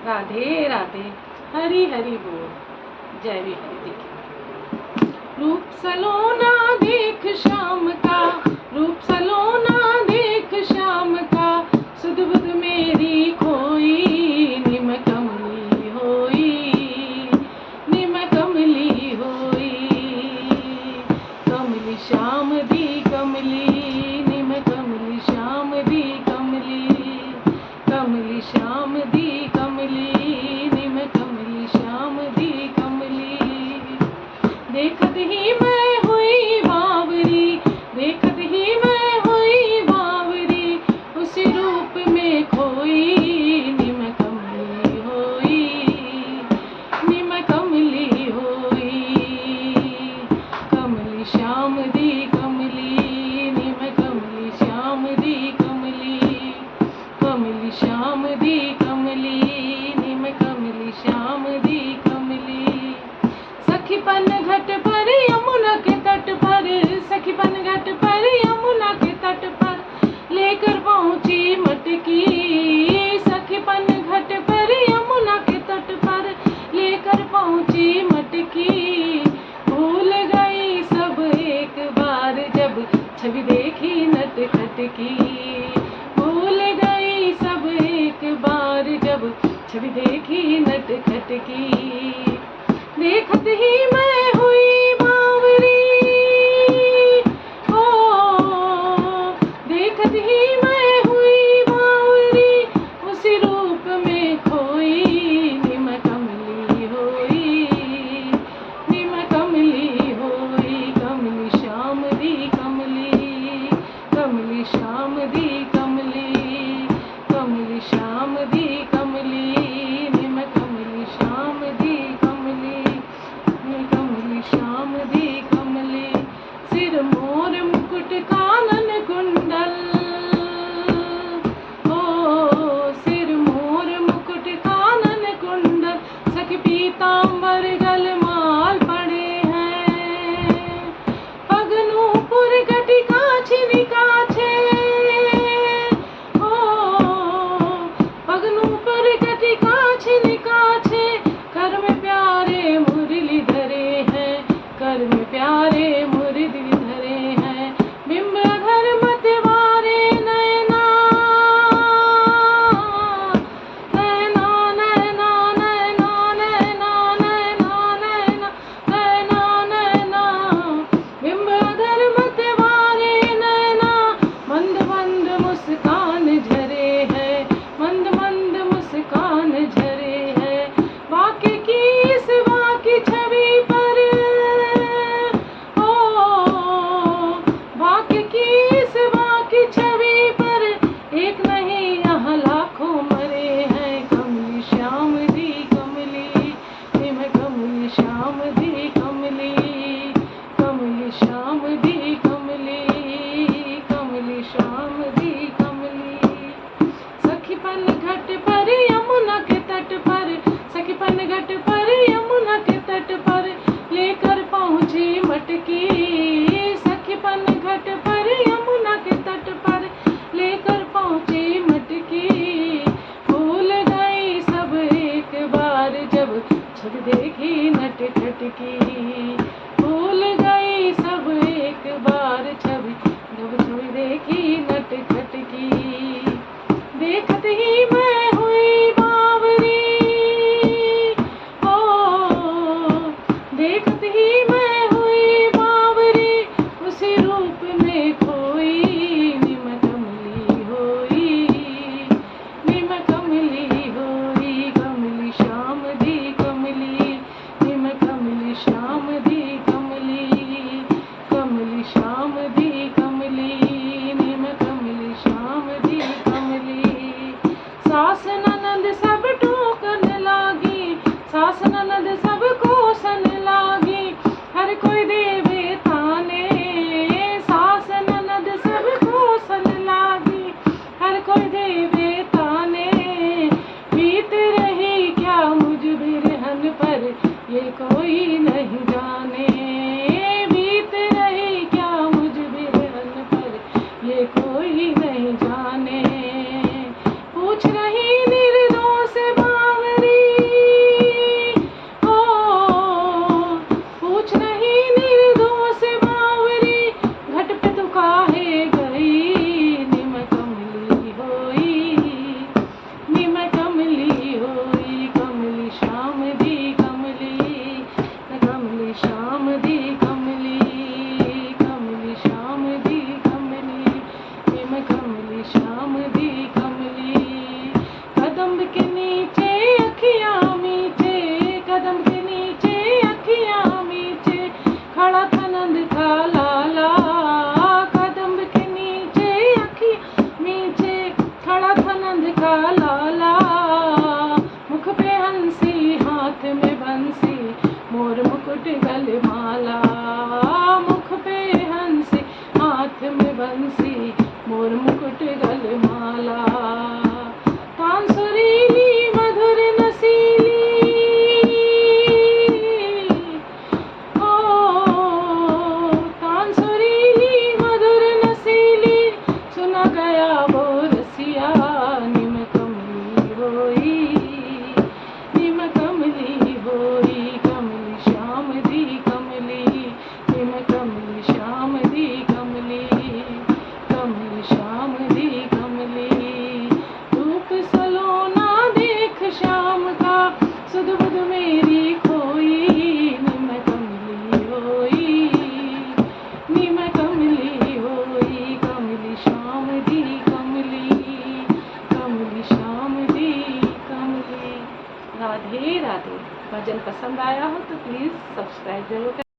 राधे राधे, हरि हरि बोल, जय भी हरि। देखिए, रूप सलोना देख श्याम का, रूप सलोना देख श्याम का, सुध बुध मेरी खोई, निम कमली होई, निम कमली होई, कमली श्याम दी कमली, निम कमली श्याम दी कमली, कमली श्याम दी कमली, निम कमली श्याम दी कमली। देखत ही मैं हुई बावरी, देखत ही मैं हुई बावरी, उसी रूप में खोई, निम कमली होई, निम कमली होई, कमली श्याम दी कमली, निम कमली श्याम दी कमली, कमली श्याम दी कमली, निम कमली श्याम दी कमली। सखीपन घट पर यमुना के तट पर, सखीपन घट पर यमुना के तट पर, लेकर पहुंची मटकी, सखीपन घट पर यमुना के तट पर, लेकर पहुंची मटकी। भूल गई सब एक बार जब छवि देखी नटखट की, भूल गई सब एक बार जब छवि देखी नटखट की। देखत ही मैं हुई बावरी, ओ देखत ही मैं हुई बावरी, उसी रूप में खोई, निम कमली होई, निम कमली होई, कमली श्याम दी कमली, कमली श्याम दी कमली, कमली श्याम दी कमली, निम कमली श्याम दी कमली, कमली श्याम दी कमली। सिर मोर मुकुट कानन कुंडल, ओ सिर मोर मुकुट कानन कुंडल, सखी पीतांबर गलमाल पड़े हैं, पग नूपुर घटी काछी काछे, ओ पग नूपुर घटी काछी काछे, कर में प्यारे मुरली धरे हैं, कर में प्यारे मुरली धरे हैं, बिंब अधर मतवारे नैना, नैना नैना नैना नैना नैना नैना नैना नैना, बिंब अधर मतवारे नैना, मंद मंद मुस्कान झरे हैं, मंद मंद मुस्कान झरे हैं, वाक्य की इस वाक्य छवि पर, ओ वाक्य की इस वाक्य छवि पर, एक नहीं यहाँ लाखों मरे हैं, कमली श्याम दी कमली, निम कमली श्याम दी कमली, कमली श्याम दी कमली, कमली श्याम दी कमली। सखीपन घट पर यमुना के तट पर, सखीपन घट पर यमुना के तट पर, लेकर पहुंची मटकी, सखीपन घट पर यमुना के तट पर, लेकर पहुंची मटकी। भूल गई सब एक बार जब छवि देखी नटखट की, भूल गई सब एक बार छवि जब छवि देखी नटखट की। देखत ही मैं हुई बावरी, ओ देखत ही मैं हुई बावरी, उसी रूप में खोई, निम कमली होई, निम कमली होई, कमली श्याम दी कमली, निम कमली श्याम दी कमली, कमली श्याम दी कमली, निम कमली श्याम दी कमली। सास ननद सब टोकन लागी, सास ननद सब कोसन लागी, हर कोई देवे ताने, सास ननद सब कोसन लागी, हर कोई देवे ताने। बीत रही क्या मुझ बिरहन पर, ये कोई नहीं जाने, बीत रही क्या मुझ बिरहन पर, ये कोई नहीं जाने। पूछ रही निर्दोष बावरी, मुकुट गल माला, मुख पे हंसी हाथ में बंसी, मोर मुकुट गल माला। तान सुरीली मधुर नसीली, ओ तान सुरीली मधुर नसीली, सुना गया वो रसिया, निम कमली होई, निम कमली होई, कमली श्याम दी कमली, निम कमली श्याम दी कमली, कमली श्याम दी कमली। रूप सलोना देख श्याम का, सुध बुध मेरी खोई, निम कमली होई, निम कमली होई, कमली श्याम दी कमली, कमली श्याम दी कमली। राधे राधे। भजन पसंद आया हो तो प्लीज़ सब्सक्राइब जरूर करें।